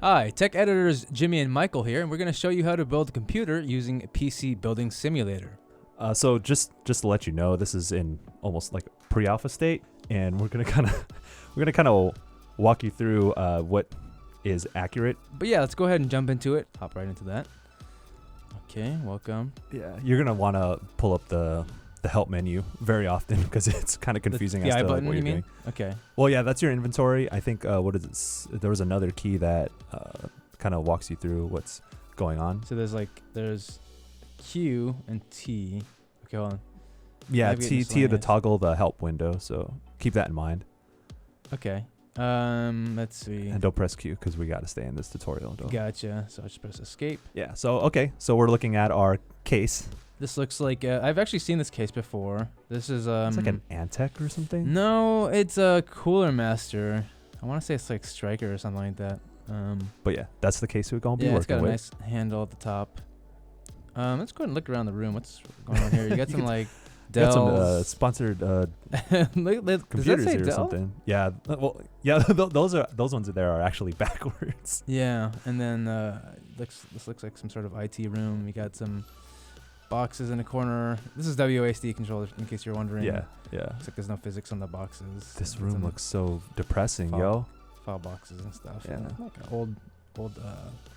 Hi, tech editors Jimmy and Michael here, and we're going to show you how to build a computer using a PC building simulator. So just to let you know, this is in almost like pre-alpha state, and we're gonna kind of walk you through what is accurate. But yeah, let's go ahead and jump into it. Hop right into that. Okay, welcome. Yeah, you're gonna want to pull up the help menu very often because it's kind of confusing as to button, what you're doing. Okay. Well, yeah, that's your inventory. I think what is it? There was another key that kind of walks you through what's going on. So there's Q and T. Okay, hold on. Yeah, T to toggle the help window. So keep that in mind. Okay. Let's see. And don't press Q because we got to stay in this tutorial. Gotcha. So I just press escape. Yeah. So okay. So we're looking at our case. This looks like I've actually seen this case before. This is it's like an Antec or something. No, it's a Cooler Master. I want to say it's like Striker or something like that. But yeah, that's the case we're gonna be working with. Yeah, it's got a nice handle at the top. Let's go ahead and look around the room. What's going on here? You got some like Dell. Got some sponsored computers here or something. Yeah. Well, yeah. Those ones there are actually backwards. Yeah, and then this looks like some sort of IT room. You got some boxes in the corner. This is WASD controllers, in case you're wondering. Yeah. Looks like there's no physics on the boxes. This room looks so depressing, File boxes and stuff. Yeah. Like an old.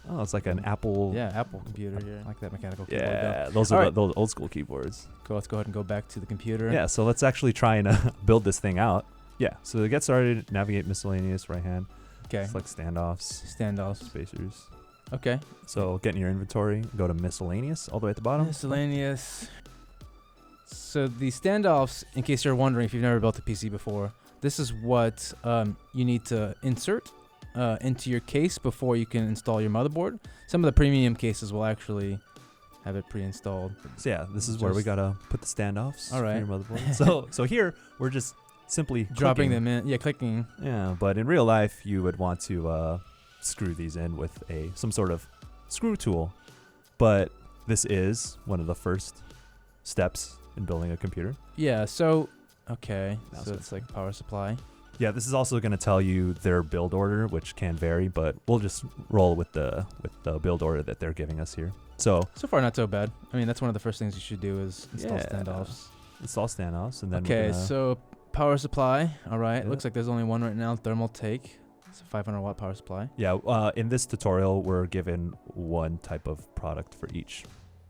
Oh, it's like an Apple. Yeah, Apple computer here. I like that mechanical keyboard. Yeah, those are those old school keyboards. Cool. Let's go ahead and go back to the computer. Yeah. So let's actually try and build this thing out. Yeah. So to get started, navigate miscellaneous right hand. Okay. Select standoffs. Spacers. Okay. So get in your inventory, go to miscellaneous all the way at the bottom. Miscellaneous. So the standoffs, in case you're wondering if you've never built a PC before, this is what you need to insert into your case before you can install your motherboard. Some of the premium cases will actually have it pre-installed. So yeah, this is where we gotta put the standoffs for your motherboard. so here we're just simply dropping them in. Yeah, clicking. Yeah, but in real life you would want to screw these in with some sort of screw tool. But this is one of the first steps in building a computer. Yeah. So okay. So it's like power supply. Yeah, this is also going to tell you their build order, which can vary, but we'll just roll with the build order that they're giving us here. So far, not so bad. I mean, that's one of the first things you should do is install standoffs. Install standoffs, and then okay. So power supply. All right. Yeah. Looks like there's only one right now. Thermal take. It's a 500 watt power supply. Yeah. In this tutorial, we're given one type of product for each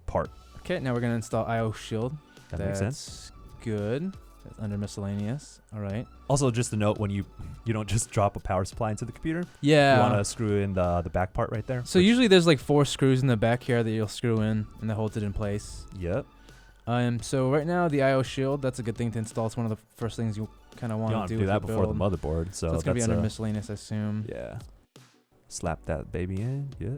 part. Okay. Now we're gonna install IO shield. That makes sense. Good. Under miscellaneous. All right. Also, just a note, when you don't just drop a power supply into the computer. Yeah. You want to screw in the back part right there. So usually there's like 4 screws in the back here that you'll screw in and that holds it in place. Yep. So right now the IO shield, that's a good thing to install. It's one of the first things you kind of want to do that before the motherboard. So it's gonna be under miscellaneous, I assume. Yeah. Slap that baby in. Yeah.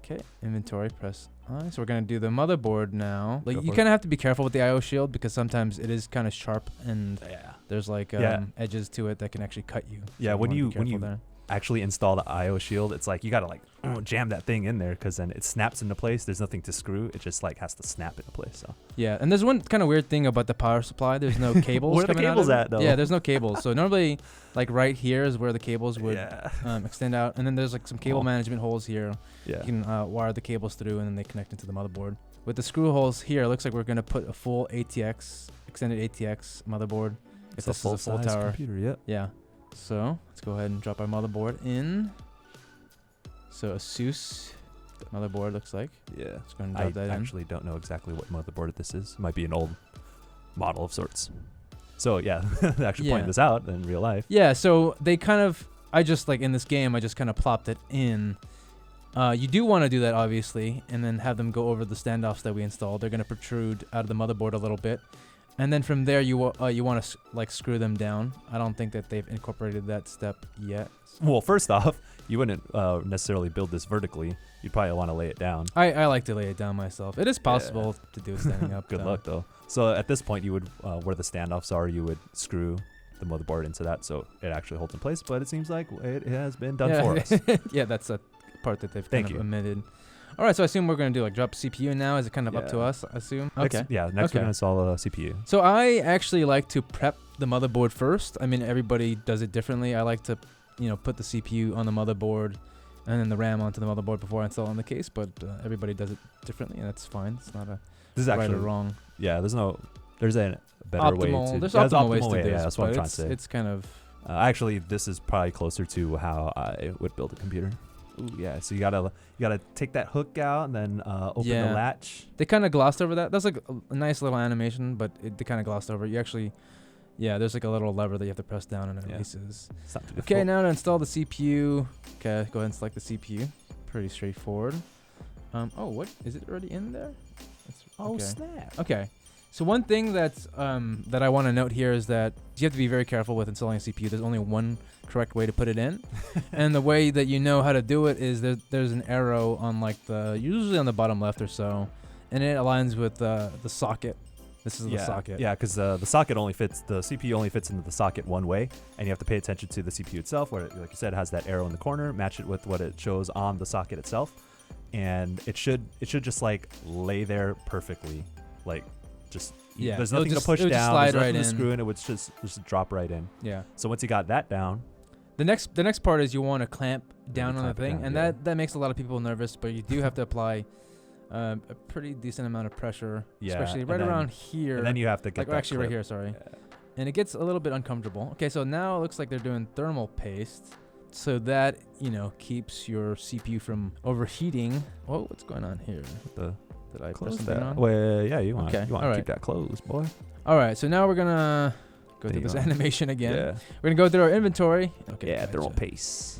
Okay, inventory, press I. So we're going to do the motherboard now. Like you kind of have to be careful with the IO shield because sometimes it is kind of sharp and there's like edges to it that can actually cut you. Yeah, so when you actually install the IO shield, it's like you got to like jam that thing in there because then it snaps into place. There's nothing to screw. It just like has to snap into place. So yeah, and there's one kind of weird thing about the power supply. There's no cables. Where are the cables at though? Yeah, there's no cables. So normally like right here is where the cables would extend out, and then there's like some cable management holes here. Yeah. You can wire the cables through and then they connect into the motherboard. With the screw holes here, it looks like we're going to put a full extended ATX motherboard. It's a full tower computer, yep. Yeah. So let's go ahead and drop our motherboard in. So ASUS motherboard looks like. Yeah. Let's go ahead and drop that in. I actually don't know exactly what motherboard this is. It might be an old model of sorts. So yeah, actually pointing this out in real life. Yeah, so they kind of, I just like in this game, I just kind of plopped it in. You do want to do that, obviously, and then have them go over the standoffs that we installed. They're going to protrude out of the motherboard a little bit. And then from there, you want to like screw them down. I don't think that they've incorporated that step yet. Well, first off, you wouldn't necessarily build this vertically. You'd probably want to lay it down. I like to lay it down myself. It is possible to do it standing up. Good luck, though. So at this point, you would, where the standoffs are, you would screw the motherboard into that so it actually holds in place. But it seems like it has been done for us. Yeah, that's a part that they've kind of omitted. All right, so I assume we're going to do like drop CPU now. Is it kind of up to us, I assume? Okay. Next we're going to install a CPU. So I actually like to prep the motherboard first. I mean, everybody does it differently. I like to, put the CPU on the motherboard and then the RAM onto the motherboard before I install it on the case. But everybody does it differently, and that's fine. It's not a This is right actually or wrong. Yeah, there's a better way to. There's yeah, optimal ways to do yeah, this, that's what I'm but trying to say. it's kind of Actually, this is probably closer to how I would build a computer. Ooh, yeah. So you gotta take that hook out and then open the latch. They kind of glossed over that. That's like a nice little animation, but they kind of glossed over it. You actually, there's like a little lever that you have to press down and it releases. It's not too difficult. Okay, now to install the CPU. Okay, go ahead and select the CPU. Pretty straightforward. What is it already in there? Oh snap. Okay. So one thing that I want to note here is that you have to be very careful with installing a CPU. There's only one correct way to put it in, and the way that you know how to do it is there's an arrow on usually on the bottom left or so, and it aligns with the socket. This is the socket. Yeah, because the CPU only fits into the socket one way, and you have to pay attention to the CPU itself, where, like you said, it has that arrow in the corner. Match it with what it shows on the socket itself, and it should just like lay there perfectly, like. There's nothing to push down. There's nothing to screw in. It would just drop right in. Yeah. So once you got that down, the next part is you want to clamp down on the thing, and that makes a lot of people nervous. But you do have to apply a pretty decent amount of pressure, especially right around here. And then you have to get actually right here. Sorry. Yeah. And it gets a little bit uncomfortable. Okay, so now it looks like they're doing thermal paste, so that keeps your CPU from overheating. Oh, what's going on here? Did I press something on? Well, yeah, you want to keep that closed, boy. All right, so now we're gonna go through this animation again. Yeah. We're gonna go through our inventory. Okay. Yeah, thermal paste.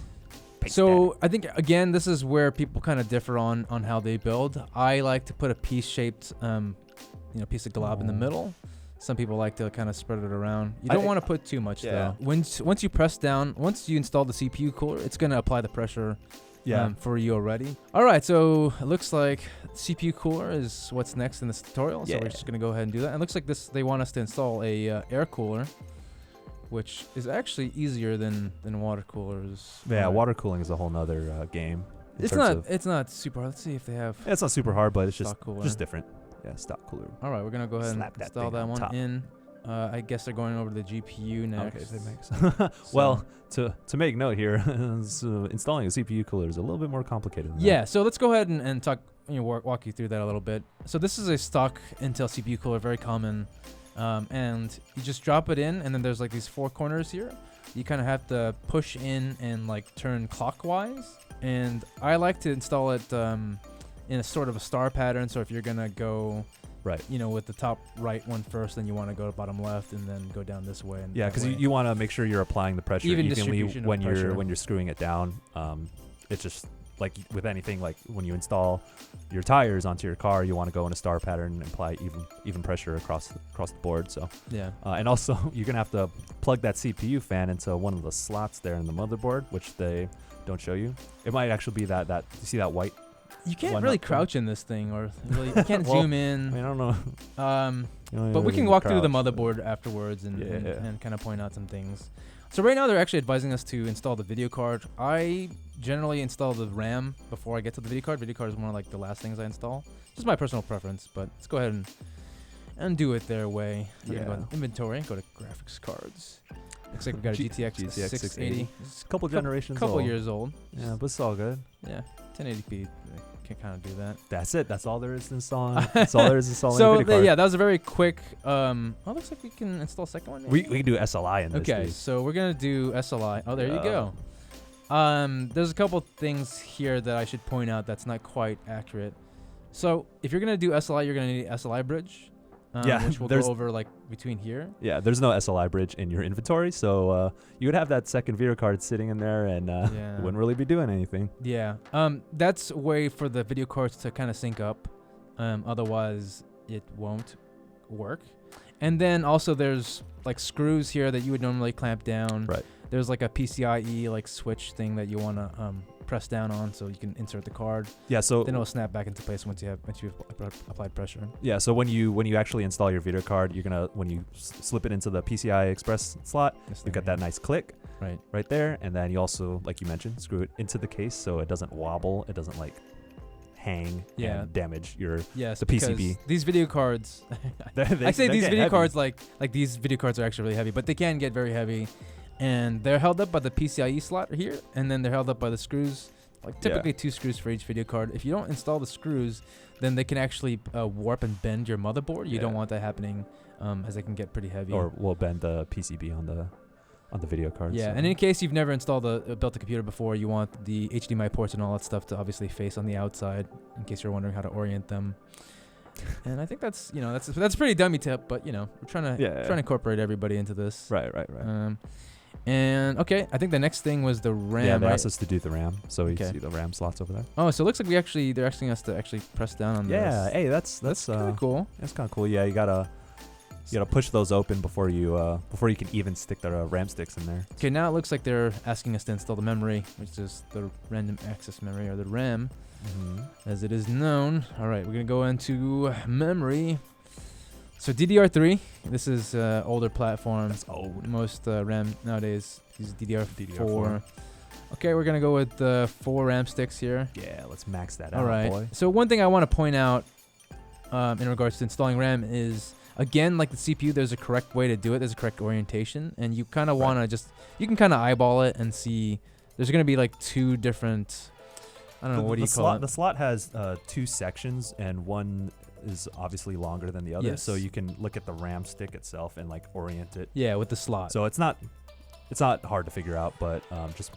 So I think again, this is where people kind of differ on how they build. I like to put a piece-shaped, piece of glob in the middle. Some people like to kind of spread it around. You don't want to put too much though. Once you press down, once you install the CPU cooler, it's gonna apply the pressure. For you already. All right, so it looks like CPU cooler is what's next in this tutorial. So we're just gonna go ahead and do that. It looks like they want us to install a air cooler, which is actually easier than water coolers. Yeah, water cooling is a whole nother game. It's not super hard. Let's see if they have. It's not super hard, but it's just different. Yeah, stock cooler. All right, we're gonna go ahead and install that one in. I guess they're going over to the GPU next. Okay, that makes well, to make note here, installing a CPU cooler is a little bit more complicated than that. So let's go ahead and talk, walk you through that a little bit. So this is a stock Intel CPU cooler, very common, and you just drop it in, and then there's like these 4 corners here. You kind of have to push in and like turn clockwise, and I like to install it in a sort of a star pattern. So if you're gonna go with the top right one first, then you want to go to bottom left and then go down this way. Yeah, because you want to make sure you're applying the pressure evenly when you're screwing it down. It's just like with anything, like when you install your tires onto your car, you want to go in a star pattern and apply even pressure across the board. So and also you're gonna have to plug that CPU fan into one of the slots there in the motherboard, which they don't show you. It might actually be that you see that white. You can't really crouch in this thing, or really, you can't zoom in. I mean, I don't know. But we can walk through the motherboard afterwards and kind of point out some things. So right now they're actually advising us to install the video card. I generally install the RAM before I get to the video card. Video card is one of like the last things I install. Just my personal preference, but let's go ahead and do it their way. We're gonna go to inventory, go to graphics cards. Looks like we've got a GTX 680. It's a couple generations couple old. years old. Yeah, but it's all good. Yeah, 1080p. Can kind of do that. That's it. That's all there is to installing. That's all there is to installing. So a video card. that was a very quick. Looks like we can install a second one. Maybe? We can do SLI in this. Okay, so we're gonna do SLI. Oh, there you go. There's a couple things here that I should point out that's not quite accurate. So if you're gonna do SLI, you're gonna need an SLI bridge. Which we'll go over like between here. Yeah, there's no SLI bridge in your inventory, so you would have that second video card sitting in there, and it wouldn't really be doing anything. Yeah, that's a way for the video cards to kind of sync up. Otherwise, it won't work. And then also there's like screws here that you would normally clamp down. Right. There's like a PCIe like switch thing that you want to press down on so you can insert the card. Yeah, so then it'll snap back into place once you've applied pressure. Yeah, so when you actually install your video card, you're gonna when you slip it into the PCI Express slot, you've got that nice click right there, and then you also, like you mentioned, screw it into the case so it doesn't wobble, it doesn't like hang and damage the PCB. These video cards, I say these video cards like these video cards are actually really heavy, but they can get very heavy. And they're held up by the PCIe slot here, and then they're held up by the screws like typically 2 screws for each video card. If you don't install the screws, then they can actually warp and bend your motherboard. You don't want that happening, as they can get pretty heavy. Or we'll bend the PCB on the video card. Yeah, so. and in case you've never installed built a computer before, you want the HDMI ports and all that stuff to obviously face on the outside, in case you're wondering how to orient them. And I think that's that's a pretty dummy tip, but we're trying to incorporate everybody into this. Right. And okay, I think the next thing was the RAM. Yeah, they right? asked us to do the RAM, so you see the RAM slots over there. Oh, so it looks like they're asking us to actually press down on this. Yeah, hey, that's kind of cool. That's kind of cool. Yeah, you gotta push those open before you can even stick the RAM sticks in there. Okay, now it looks like they're asking us to install the memory, which is the random access memory, or the RAM, as it is known. All right, we're gonna go into memory. So DDR3, this is older platform. That's old. Most RAM nowadays is DDR4. Okay, we're gonna go with the 4 RAM sticks here. Yeah, let's max that All out, right. boy. So one thing I want to point out in regards to installing RAM is, again, like the CPU, there's a correct way to do it. There's a correct orientation, and you kind of want to you can kind of eyeball it and see. There's gonna be like 2 different. I don't know, what do you call it? The slot has 2 sections, and one is obviously longer than the other, Yes. so you can look at the RAM stick itself and like orient it. Yeah, with the slot. So it's not hard to figure out, but just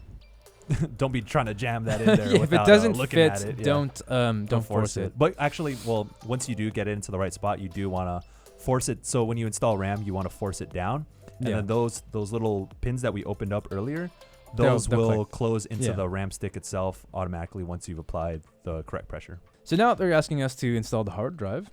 don't be trying to jam that in there. Yeah, if without, it doesn't looking fit, at it. don't force it. But actually, once you do get it into the right spot, you do want to force it. So when you install RAM, you want to force it down, and then those little pins that we opened up earlier, those will close into the RAM stick itself automatically once you've applied the correct pressure. So now they're asking us to install the hard drive,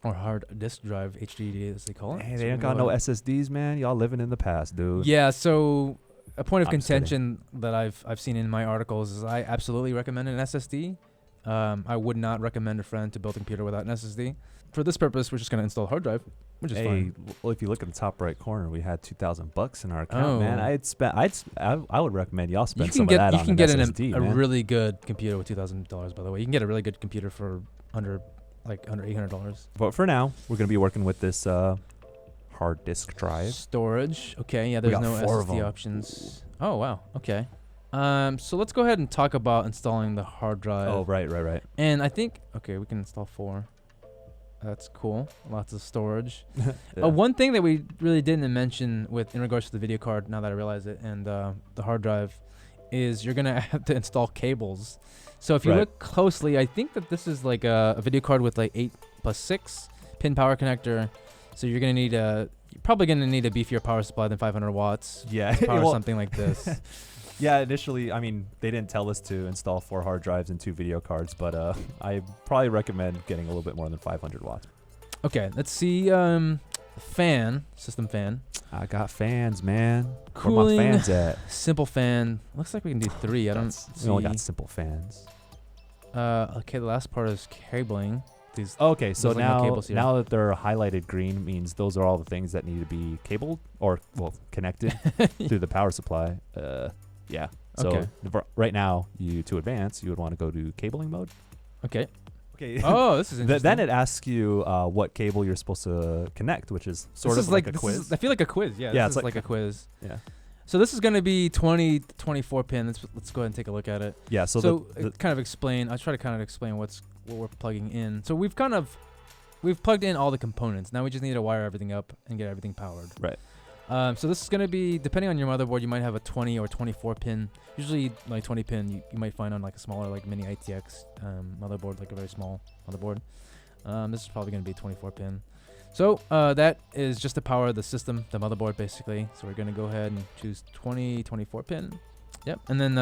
or hard disk drive, HDD as they call it. Hey, they ain't got no SSDs, man. Y'all living in the past, dude. Yeah, so a point of I'm just contention that I've seen in my articles is I absolutely recommend an SSD. I would not recommend a friend to build a computer without an SSD. For this purpose, we're just going to install a hard drive, which is fine. Well, if you look at the top right corner, we had $2,000 in our account, man. I would recommend y'all spend some of that on an SSD, a really good computer with $2,000. By the way, you can get a really good computer for under $800. But for now, we're gonna be working with this hard disk drive. Storage. Okay, yeah. There's no SSD options. Oh wow. Okay. So let's go ahead and talk about installing the hard drive. Oh right. And I think we can install 4. That's cool. Lots of storage. One thing that we really didn't mention in regards to the video card, now that I realize it, and the hard drive, is you're gonna have to install cables. So if you look closely, I think that this is like a video card with like 8+6 pin power connector. So you're probably gonna need a beefier power supply than 500 watts. Yeah, to power something like this. Yeah, initially, I mean, they didn't tell us to install 4 hard drives and 2 video cards, but I probably recommend getting a little bit more than 500 watts. Okay, let's see. System fan. I got fans, man. Cooling. Where my fans at? Simple fan. Looks like we can do 3. I don't see. We only got simple fans. Okay, the last part is cabling. Okay, so like now that they're highlighted green means those are all the things that need to be cabled or connected through the power supply. Yeah. So right now, to advance, you would want to go to cabling mode. Okay. Oh, this is interesting. Then it asks you what cable you're supposed to connect, which is sort of like a quiz. I feel like a quiz. Yeah, it's like a quiz. Yeah. So this is going to be 20 to 24 pin. Let's go ahead and take a look at it. Yeah. So kind of explain. I'll try to kind of explain what we're plugging in. So we've plugged in all the components. Now we just need to wire everything up and get everything powered. Right. So this is going to be, depending on your motherboard, you might have a 20 or 24 pin. Usually like 20 pin you might find on like a smaller like mini ITX motherboard, like a very small motherboard. This is probably going to be 24 pin. So that is just to power the system, the motherboard basically. So we're going to go ahead and choose 24 pin. Yep. And then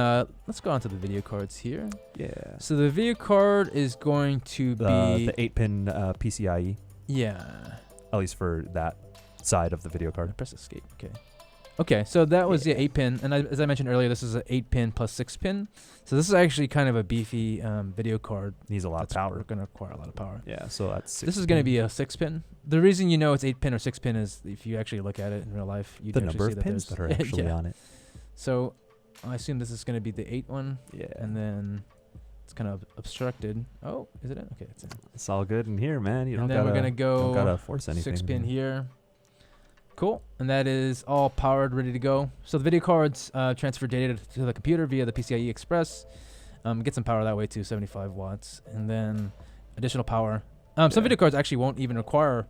let's go on to the video cards here. Yeah. So the video card is going to be the 8-pin PCIe. Yeah. At least for that side of the video card. Press escape. Okay, so that was the 8-pin, and as I mentioned earlier, this is an 8-pin plus 6-pin. So this is actually kind of a beefy video card. Needs a lot of power. We're going to require a lot of power. Yeah, so that's 6-pin. This is going to be a 6-pin. The reason you know it's 8-pin or 6-pin is if you actually look at it in real life, you the can number see of pins that are actually on it. So I assume this is going to be the 8 one. Yeah. And then it's kind of obstructed. Oh, is it in? Okay, it's in. It's all good in here, man. And then we're going to go don't gotta force anything. 6-pin here. Cool. And that is all powered, ready to go. So the video cards transfer data to the computer via the PCIe Express. Get some power that way too, 75 watts, and then additional power. Some video cards actually won't even require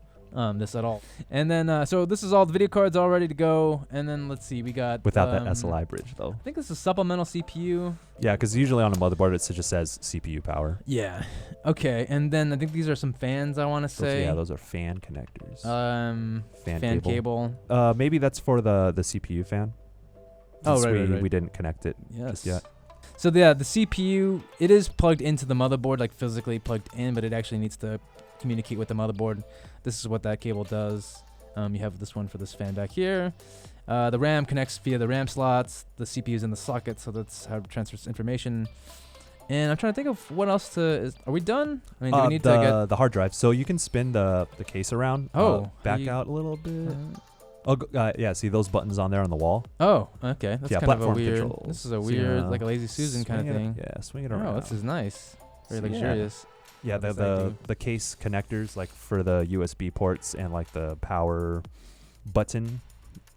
this at all. And then so this is all the video cards all ready to go. And then let's see, we got Without that SLI bridge though. I think this is supplemental CPU. Yeah, because usually on a motherboard it just says CPU power. Yeah. Okay. And then I think these are some fans. I want to say. Yeah, those are fan connectors. Fan cable. Maybe that's for the CPU fan. Oh, Since right. we didn't connect it just yet. So the CPU, it is plugged into the motherboard, like physically plugged in, but it actually needs to communicate with the motherboard. This is what that cable does. You have this one for this fan back here. The RAM connects via the RAM slots. The CPU is in the socket, so that's how it transfers information. And I'm trying to think of what else to. Are we done? I mean, do we need to get the hard drive? So you can spin the case around. Back out a little bit. Yeah. See those buttons on there on the wall? Oh, okay. That's kind of a weird. Controls. This is a weird, like a Lazy Susan kind of thing. Yeah, swing it around. Oh, this is nice. Very luxurious. Yeah, the case connectors, like for the USB ports and like the power button,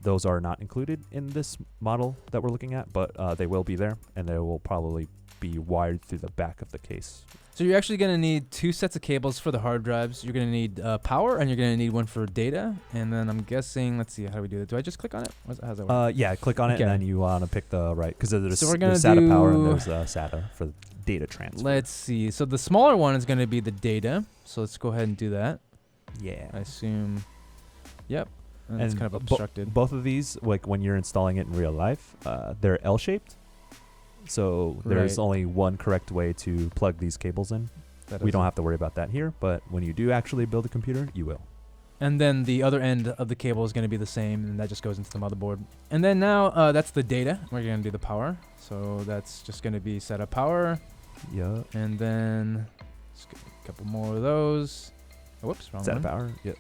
those are not included in this model that we're looking at, but they will be there, and they will probably be wired through the back of the case. So you're actually going to need 2 sets of cables for the hard drives. You're going to need power, and you're going to need one for data. And then I'm guessing, let's see, how do we do it? Do I just click on it? How's that work? Yeah, click on it, and then you want to pick the right, because there's SATA SATA power and there's SATA for data transfer. Let's see. So the smaller one is going to be the data. So let's go ahead and do that. Yeah. I assume. Yep. And it's kind of obstructed. Both of these, like when you're installing it in real life, they're L-shaped. So there's only one correct way to plug these cables in. We don't have to worry about that here, but when you do actually build a computer, you will. And then the other end of the cable is going to be the same, and that just goes into the motherboard. And then now that's the data. We're going to do the power. So that's just going to be setup power. Yeah. And then let's get a couple more of those. Oh, whoops, wrong setup one. power. Yep.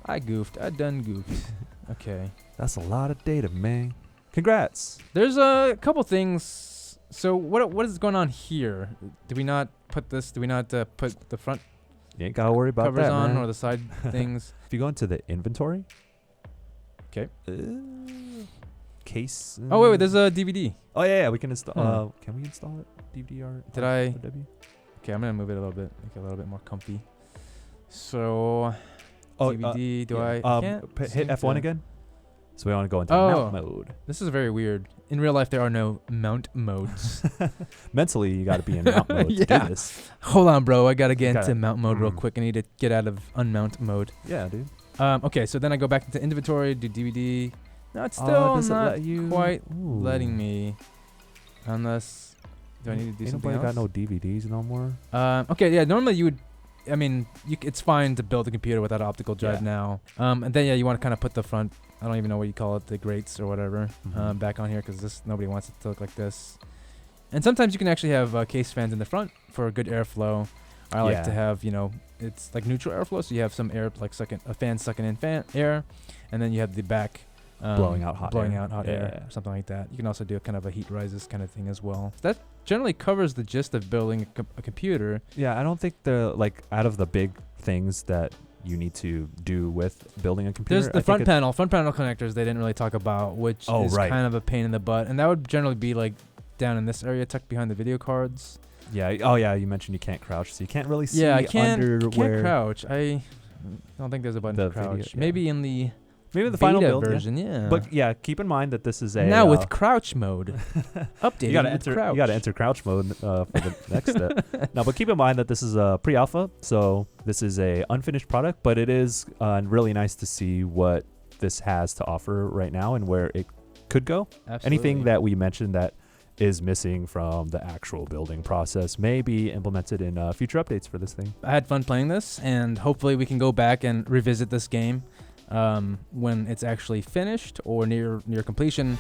I goofed. I done goofed. Okay. That's a lot of data, man. Congrats. There's a couple things. So what is going on here? Do we not put this? Do we not put the front You ain't gotta worry about covers that, on man. or the side things? If you go into the inventory. Okay. Case. Oh wait, there's a DVD. Oh yeah, we can install. Can we install it? DVD or Did I? W? Okay, I'm gonna move it a little bit, make it a little bit more comfy. So DVD. Do I? Can't hit F1 again. So we want to go into mount mode. This is very weird. In real life, there are no mount modes. Mentally, you got to be in mount mode to do this. Hold on, bro. I got to get into mount mode real quick. I need to get out of unmount mode. Yeah, dude. Okay, so then I go back into inventory, do DVD. No, it's still not quite letting me. Unless, do I need to do something else? Ain't nobody got no DVDs no more. Okay, yeah. Normally you would. I mean, it's fine to build a computer without an optical drive now. And then you want to kind of put the front. I don't even know what you call it, the grates or whatever, back on here because nobody wants it to look like this. And sometimes you can actually have case fans in the front for good airflow. I like to have, it's like neutral airflow, so you have some air, like a fan sucking in air, and then you have the back blowing out hot air, or something like that. You can also do a kind of a heat rises kind of thing as well. So that generally covers the gist of building a computer. Yeah, I don't think out of the big things that you need to do with building a computer. There's the front panel connectors they didn't really talk about, which is kind of a pain in the butt, and that would generally be like down in this area, tucked behind the video cards. Yeah. Oh yeah, you mentioned you can't crouch, so you can't really see I can't where crouch. I don't think there's a button to crouch. Maybe in the final build version, yeah. But yeah, keep in mind that this is a now with crouch mode. Updated. You gotta enter crouch mode for the next step. No, but keep in mind that this is a pre-alpha, so this is a unfinished product, but it is really nice to see what this has to offer right now and where it could go. Absolutely. Anything that we mentioned that is missing from the actual building process may be implemented in future updates for this thing. I had fun playing this, and hopefully we can go back and revisit this game when it's actually finished or near completion.